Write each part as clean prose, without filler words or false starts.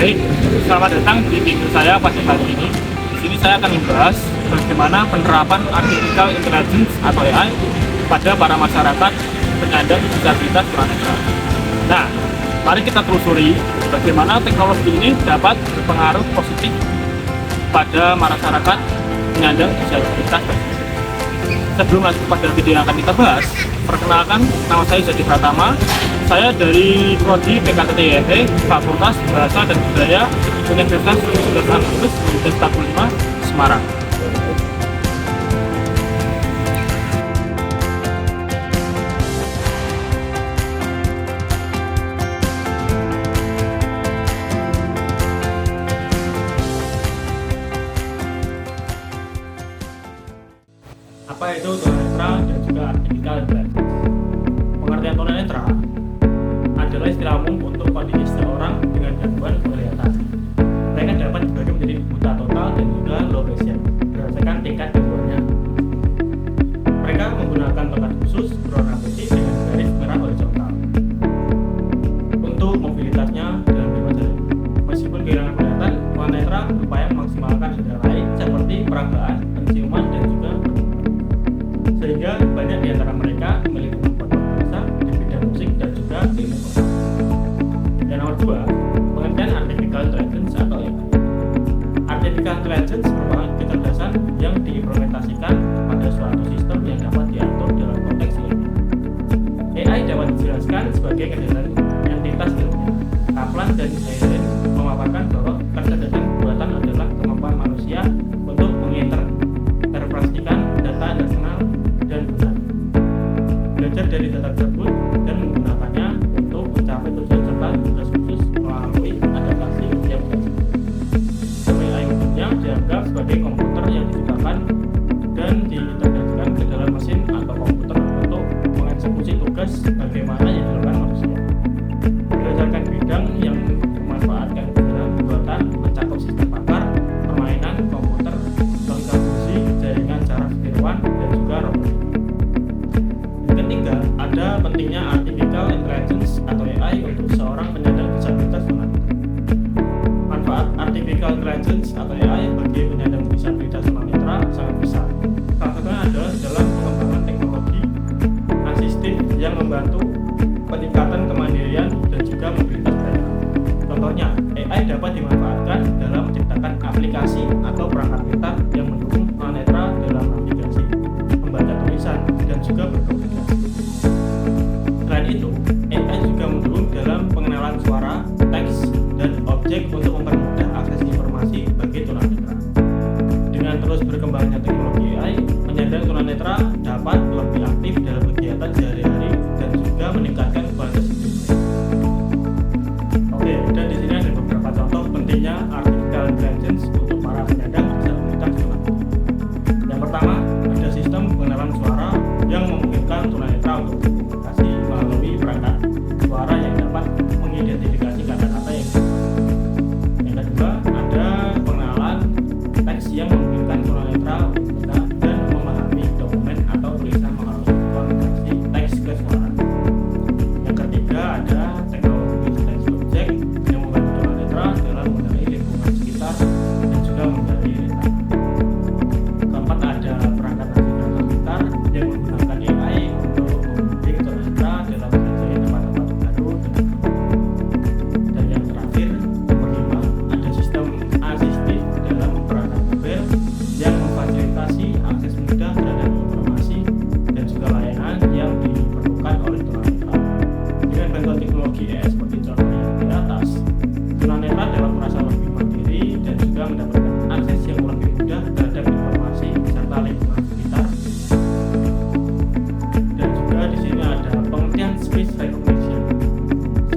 Baik, selamat datang di video saya pada kali ini. Di sini saya akan membahas bagaimana penerapan artificial intelligence atau AI pada para masyarakat penyandang disabilitas tunanetra. Nah, mari kita telusuri bagaimana teknologi ini dapat berpengaruh positif pada masyarakat penyandang disabilitas tersebut. Sebelum lanjut pada video yang akan kita bahas, perkenalkan, nama saya Zadi Pratama. Saya dari Prodi PKTTIE, Fakultas Bahasa dan Budaya, Universitas Agustus 1945, Semarang. Apa itu tunanetra dan juga artificial intelligence? Pengertian tunanetra adalah istilah umum untuk kondisi seseorang dengan gangguan penglihatan. Mereka dapat dibagi menjadi buta total dan juga low vision berdasarkan tingkat gangguannya. Mereka menggunakan tongkat khusus berwarna putih dengan garis merah horizontal untuk mobilitasnya dalam lima jari. Meskipun kehilangan penglihatan, tunanetra berupaya memaksimalkan indera lain seperti perabaan, penciuman, dan juga sehingga banyak di antara mereka memiliki kemampuan luar biasa di bidang musik dan juga ilmu pengetahuan. Dan nomor 2, pengertian artificial intelligence atau AI. Artificial intelligence merupakan kecerdasan yang diimplementasikan pada suatu sistem yang dapat diatur dalam konteks ilmiah. AI dapat dijelaskan sebagai kecerdasan entitas ilmiah. Kaplan dan Heinlein memaparkan bahwa kecerdasan buatan adalah kemampuan manusia untuk menginterpretasikan data nasional dan benar, belajar dari data tersebut dan menggunakannya untuk mencapai tujuan serta tugas khusus melalui adaptasi yang berbeda. AI umumnya dianggap sebagai komputer yang diciptakan dan diintegrasikan ke dalam mesin atau komputer untuk mengeksekusi tugas bagaimana yang dilakukan manusia. Berdasarkan bidang yang dimanfaatkan dalam buatan mencakup sistem pakar, permainan komputer, logika fungsi, jaringan saraf tiruan, dan juga robotik. Ketiga, ada pentingnya artificial intelligence atau AI untuk seorang penyandang disabilitas tunanetra. Manfaat artificial intelligence atau AI bagi penyandang disabilitas tunanetra sangat besar. Salah satunya adalah dalam pengembangan teknologi asistif yang membantu peningkatan kemandirian dan juga mobilitas mereka. Contohnya, AI dapat dimanfaatkan dalam menciptakan aplikasi atau perangkat pintar yang mendukung tunanetra dalam navigasi, membaca tulisan, dan juga berkomunikasi. Selain itu, AI juga mendukung dalam pengenalan suara, teks, dan objek untuk mempermudah akses informasi bagi tunanetra. Dengan terus berkembangnya teknologi AI, penyandang tunanetra dapat lebih aktif dalam kegiatan sehari-hari dan juga meningkatkan kualitas hidup. Oke, dan di sini ada beberapa contoh pentingnya artificial intelligence untuk para penyandang disabilitas tunanetra. Yang pertama, ada sistem pengenalan suara yang memungkinkan tunanetra untuk berkomunikasi melalui perangkat suara yang dapat mengidentifikasi kata-kata yang diucapkan. Yang kedua, ada pengenalan teks yang memungkinkan tunanetra membaca dan memahami dokumen atau tulisan melalui konversi teks ke suara. Yang ketiga, ada teknologi deteksi objek yang membantu tunanetra dalam mengenali lingkungan sekitar dan juga mengenali rintangan. Keempat, ada perangkat navigator pintar yang menggunakan AI untuk membimbing tunanetra dalam menjelajahi tempat-tempat baru. Dan yang terakhir, nomor 5, ada sistem asistif dalam perangkat mobil yang memfasilitasi akses mudah terhadap informasi dan juga layanan yang diperlukan oleh tunanetra. Dengan bantuan teknologi AI seperti contoh yang di atas, tunanetra dapat merasa lebih mandiri dan juga mendapatkan akses yang lebih mudah terhadap informasi serta lingkungan sekitar. Dan juga di sini ada pengertian speech recognition.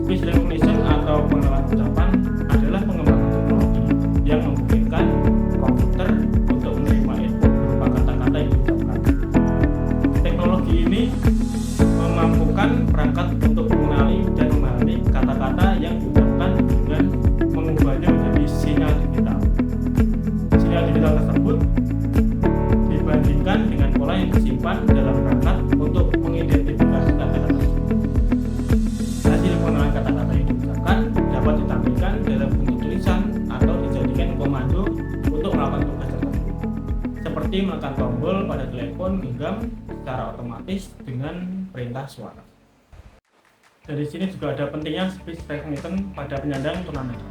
Speech recognition atau pengenalan ucapan adalah pengembangan teknologi yang memungkinkan komputer untuk menerima input berupa kata-kata yang diucapkan. Teknologi ini memampukan perangkat untuk mengenali dan memahami kata-kata yang diucapkan dengan mengubahnya menjadi sinyal digital. Sinyal digital tersebut dibandingkan dengan pola yang disimpan dalam perangkat untuk mengidentifikasi kata-kata tersebut. Hasil pengenalan kata-kata yang diucapkan dapat ditampilkan dalam bentuk tulisan digenggam secara otomatis dengan perintah suara. Dari sini juga ada pentingnya speech recognition pada penyandang tunanetra.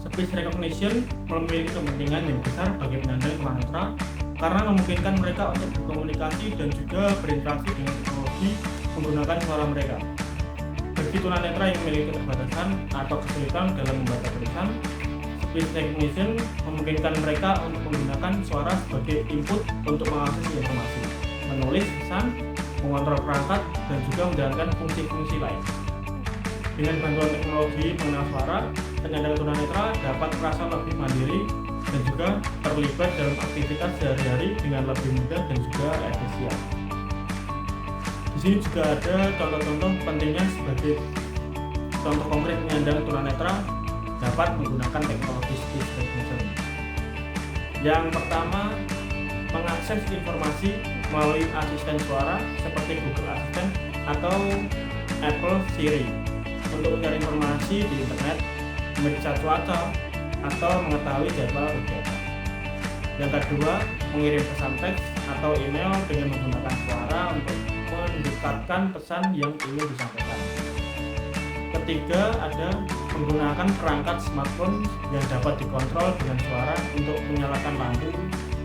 Speech recognition memiliki kepentingan yang besar bagi penyandang tunanetra karena memungkinkan mereka untuk berkomunikasi dan juga berinteraksi dengan teknologi menggunakan suara mereka. Bagi tunanetra yang memiliki keterbatasan atau kesulitan dalam membaca tulisan, speech recognition memungkinkan mereka untuk menggunakan suara sebagai input untuk mengakses informasi, menulis pesan, mengontrol perangkat, dan juga menjalankan fungsi-fungsi lain. Dengan bantuan teknologi mengenal suara, penyandang tunanetra dapat merasa lebih mandiri dan juga terlibat dalam aktivitas sehari-hari dengan lebih mudah dan juga efisien. Di sini juga ada contoh-contoh pentingnya sebagai contoh konkret penyandang tunanetra dapat menggunakan teknologi speech recognition. Yang pertama, mengakses informasi melalui asisten suara seperti Google Assistant atau Apple Siri untuk mencari informasi di internet, memeriksa cuaca, atau mengetahui jadwal kegiatan. Yang kedua, mengirim pesan teks atau email dengan menggunakan suara untuk mendekatkan pesan yang ingin disampaikan. Ketiga, ada menggunakan perangkat smartphone yang dapat dikontrol dengan suara untuk menyalakan lampu,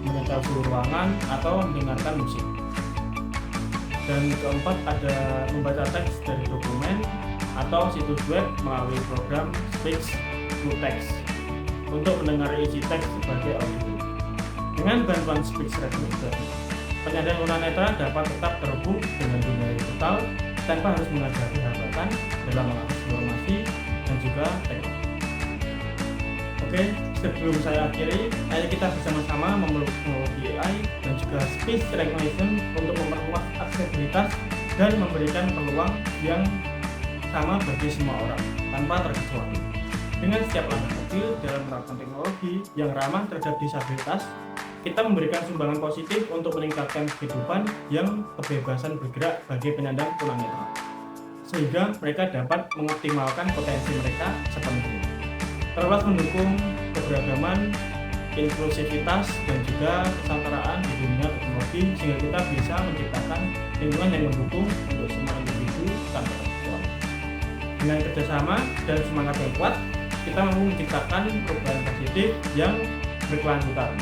menyetel suhu ruangan, atau mendengarkan musik. Dan keempat, ada membaca teks dari dokumen atau situs web melalui program Speech to Text untuk mendengar isi teks sebagai audio. Dengan bantuan speech recognition, penyandang tunanetra dapat tetap terhubung dengan dunia digital tanpa harus menghadapi hambatan dalam mengakses informasi dan juga teknologi. Oke, sebelum saya akhiri, ayo kita bersama-sama memeluk teknologi AI dan juga speech recognition untuk memperluas aksesibilitas dan memberikan peluang yang sama bagi semua orang tanpa terkecuali. Dengan setiap langkah kecil dalam menerapkan teknologi yang ramah terhadap disabilitas, kita memberikan sumbangan positif untuk meningkatkan kehidupan yang kebebasan bergerak bagi penyandang tunanetra, sehingga mereka dapat mengoptimalkan potensi mereka sepenuhnya. Terus mendukung keberagaman, inklusivitas, dan juga kesetaraan di dunia teknologi sehingga kita bisa menciptakan lingkungan yang mendukung untuk semua individu tanpa terkecuali. Dengan kerjasama dan semangat yang kuat, kita mampu menciptakan perubahan positif yang berkelanjutan.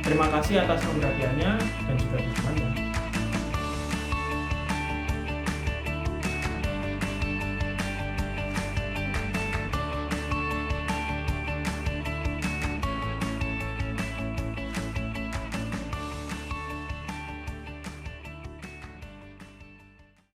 Terima kasih atas perhatiannya dan juga dukungannya.